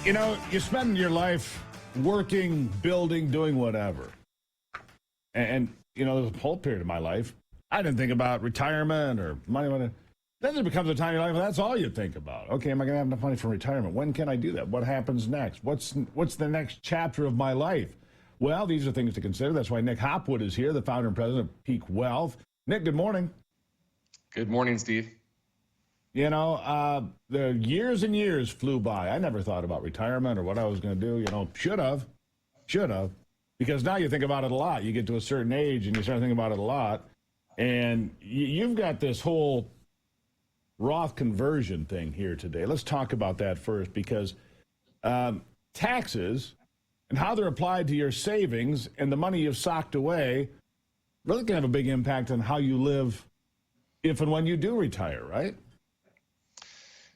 You know, you spend your life working, building, doing whatever. And you know, there's a whole period of my life, I didn't think about retirement or money. Then there becomes a time in your life where that's all you think about. Okay, am I going to have enough money for retirement? When can I do that? What happens next? What's the next chapter of my life? Well, these are things to consider. That's why Nick Hopwood is here, the founder and president of Peak Wealth. Nick, good morning. Good morning, Steve. You know, the years and years flew by. I never thought about retirement or what I was going to do. You know, should have. Because now you think about it a lot. You get to a certain age and you start thinking about it a lot. And you've got this whole Roth conversion thing here today. Let's talk about that first, because taxes and how they're applied to your savings and the money you've socked away really can have a big impact on how you live if and when you do retire, right?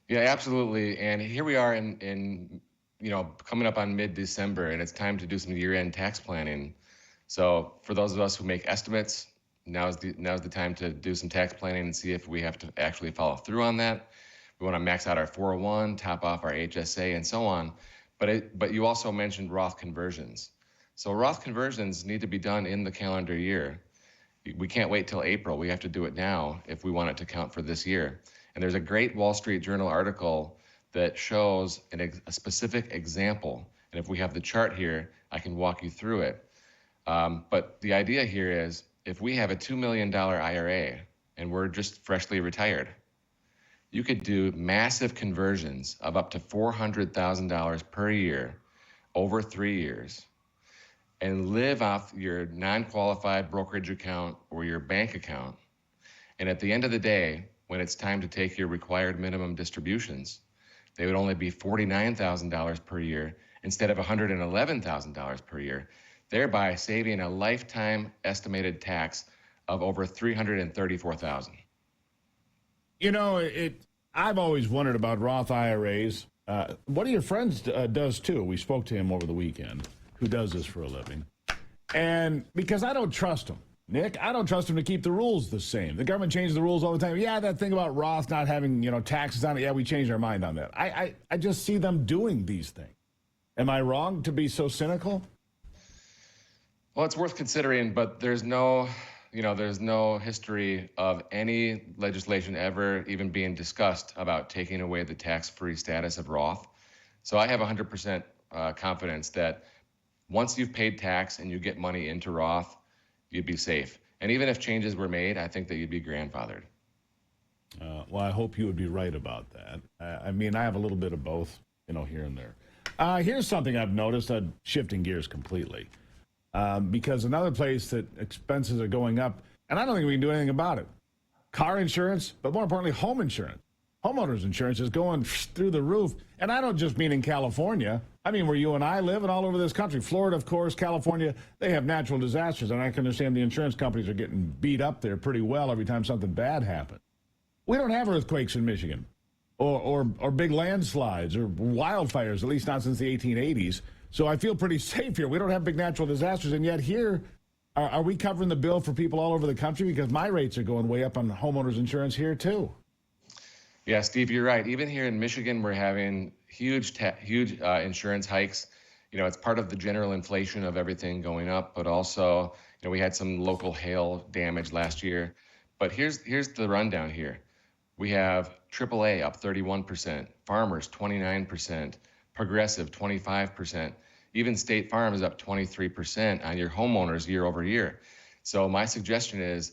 Yeah, absolutely. And here we are in coming up on mid-December, and it's time to do some year-end tax planning. So for those of us who make estimates, now's the time to do some tax planning and see if we have to actually follow through on that. We want to max out our 401, top off our HSA, and so on. But you also mentioned Roth conversions. So Roth conversions need to be done in the calendar year. We can't wait till April. We have to do it now if we want it to count for this year. And there's a great Wall Street Journal article that shows a specific example. And if we have the chart here, I can walk you through it. But the idea here is, if we have a $2 million IRA and we're just freshly retired, you could do massive conversions of up to $400,000 per year over 3 years and live off your non-qualified brokerage account or your bank account. And at the end of the day, when it's time to take your required minimum distributions, they would only be $49,000 per year instead of $111,000 per year, thereby saving a lifetime estimated tax of over $334,000. You know, I've always wondered about Roth IRAs. One of your friends does too. We spoke to him over the weekend, who does this for a living. And because I don't trust him, Nick, I don't trust him to keep the rules the same. The government changes the rules all the time. Yeah, that thing about Roth not having, taxes on it, yeah, we changed our mind on that. I just see them doing these things. Am I wrong to be so cynical? Well, it's worth considering, but there's no history of any legislation ever even being discussed about taking away the tax-free status of Roth. So I have 100% confidence that once you've paid tax and you get money into Roth, you'd be safe. And even if changes were made, I think that you'd be grandfathered. Well, I hope you would be right about that. I mean, I have a little bit of both, here and there. Here's something I've noticed, shifting gears completely. Because another place that expenses are going up, and I don't think we can do anything about it. Car insurance, but more importantly, home insurance. Homeowners insurance is going through the roof. And I don't just mean in California. I mean where you and I live and all over this country. Florida, of course, California, they have natural disasters. And I can understand the insurance companies are getting beat up there pretty well every time something bad happens. We don't have earthquakes in Michigan or big landslides or wildfires, at least not since the 1880s. So I feel pretty safe here. We don't have big natural disasters. And yet here, are we covering the bill for people all over the country? Because my rates are going way up on homeowners insurance here, too. Yeah, Steve, you're right. Even here in Michigan, we're having huge insurance hikes. It's part of the general inflation of everything going up, but also, we had some local hail damage last year. But here's the rundown here. We have AAA up 31%, Farmers 29%, Progressive 25%, even State Farm is up 23% on your homeowners year over year. So my suggestion is,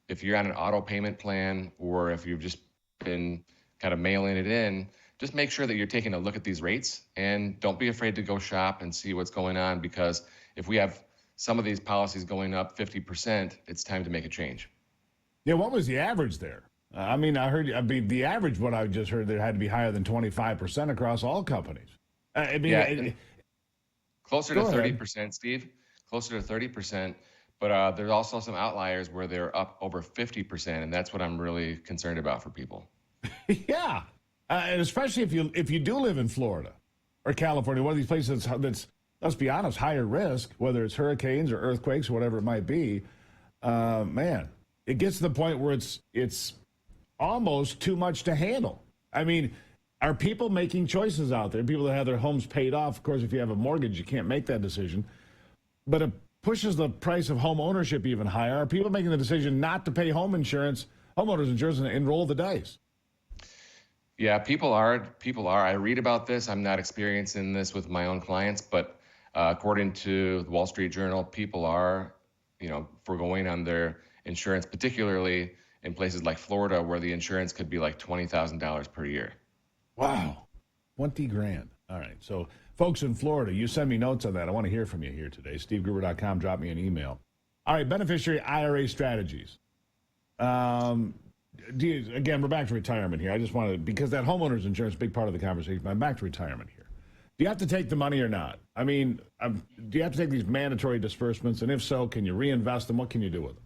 if you're on an auto payment plan or if you've just been kind of mailing it in, just make sure that you're taking a look at these rates and don't be afraid to go shop and see what's going on, because if we have some of these policies going up 50%, it's time to make a change. Yeah, what was the average there? The average, what I just heard, there had to be higher than 25% across all companies. Closer to 30%, Steve, closer to 30%. But there's also some outliers where they're up over 50%, and that's what I'm really concerned about for people. Yeah, and especially if you do live in Florida or California, one of these places that's, let's be honest, higher risk, whether it's hurricanes or earthquakes or whatever it might be. Man, it gets to the point where it's almost too much to handle. I mean, Are people making choices out there? People that have their homes paid off. Of course, if you have a mortgage, you can't make that decision. But it pushes the price of home ownership even higher. Are people making the decision not to pay homeowners insurance, and roll the dice? Yeah, people are. People are. I read about this. I'm not experiencing this with my own clients, but according to the Wall Street Journal, people are, foregoing on their insurance, particularly in places like Florida, where the insurance could be like $20,000 per year. Wow, 20 grand. All right. So, folks in Florida, you send me notes on that. I want to hear from you here today. SteveGruber.com. Drop me an email. All right, beneficiary IRA strategies. Again, we're back to retirement here. I just wanted, because that homeowners insurance is a big part of the conversation. I'm back to retirement here. Do you have to take the money or not? I mean, do you have to take these mandatory disbursements? And if so, can you reinvest them? What can you do with them?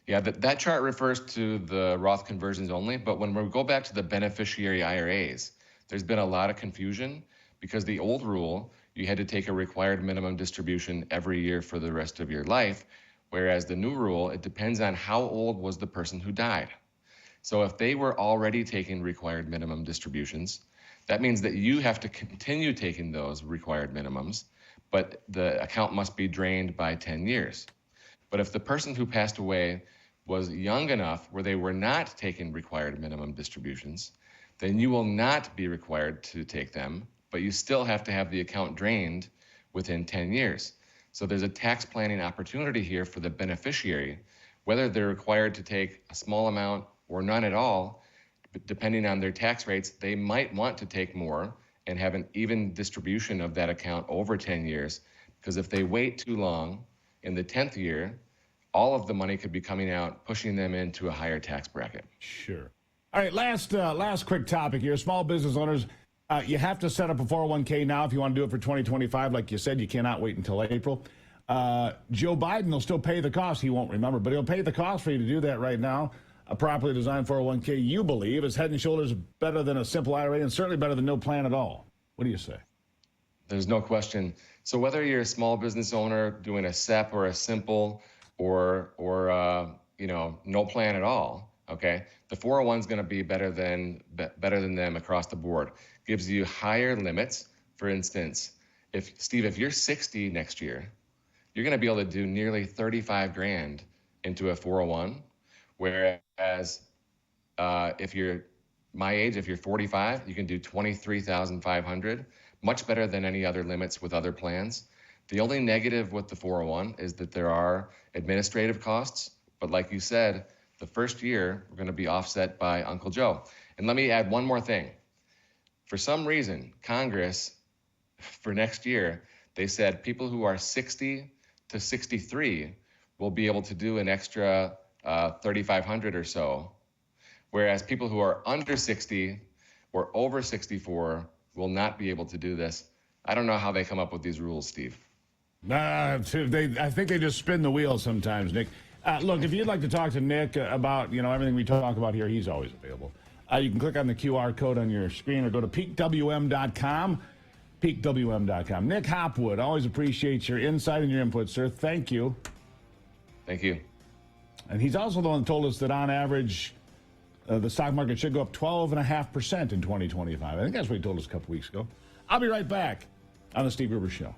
Yeah, that chart refers to the Roth conversions only, but when we go back to the beneficiary IRAs, there's been a lot of confusion because the old rule, you had to take a required minimum distribution every year for the rest of your life, whereas the new rule, it depends on how old was the person who died. So if they were already taking required minimum distributions, that means that you have to continue taking those required minimums, but the account must be drained by 10 years. But if the person who passed away was young enough where they were not taking required minimum distributions, then you will not be required to take them, but you still have to have the account drained within 10 years. So there's a tax planning opportunity here for the beneficiary, whether they're required to take a small amount or none at all, depending on their tax rates, they might want to take more and have an even distribution of that account over 10 years, because if they wait too long, in the 10th year, all of the money could be coming out, pushing them into a higher tax bracket. Sure. All right, last quick topic here. Small business owners, you have to set up a 401k now if you want to do it for 2025. Like you said, you cannot wait until April. Joe Biden will still pay the cost. He won't remember, but he'll pay the cost for you to do that right now. A properly designed 401k, you believe, is head and shoulders better than a simple IRA and certainly better than no plan at all. What do you say? There's no question. So whether you're a small business owner doing a SEP or a simple or no plan at all, okay, the 401 is going to be better than them across the board. Gives you higher limits. For instance, if you're 60 next year, you're going to be able to do nearly 35 grand into a 401, whereas if you're my age, if you're 45, you can do 23,500, much better than any other limits with other plans. The only negative with the 401 is that there are administrative costs, but like you said, the first year we're going to be offset by Uncle Joe. And let me add one more thing. For some reason, Congress, for next year, they said people who are 60 to 63 will be able to do an extra 3,500 or so, whereas people who are under 60 or over 64 will not be able to do this. I don't know how they come up with these rules, Steve. I think they just spin the wheel sometimes, Nick. Look, if you'd like to talk to Nick about everything we talk about here, he's always available. You can click on the QR code on your screen or go to peakwm.com. Peakwm.com. Nick Hopwood, always appreciate your insight and your input, sir. Thank you. Thank you. And he's also the one that told us that on average, the stock market should go up 12.5% in 2025. I think that's what he told us a couple weeks ago. I'll be right back on the Steve Gruber Show.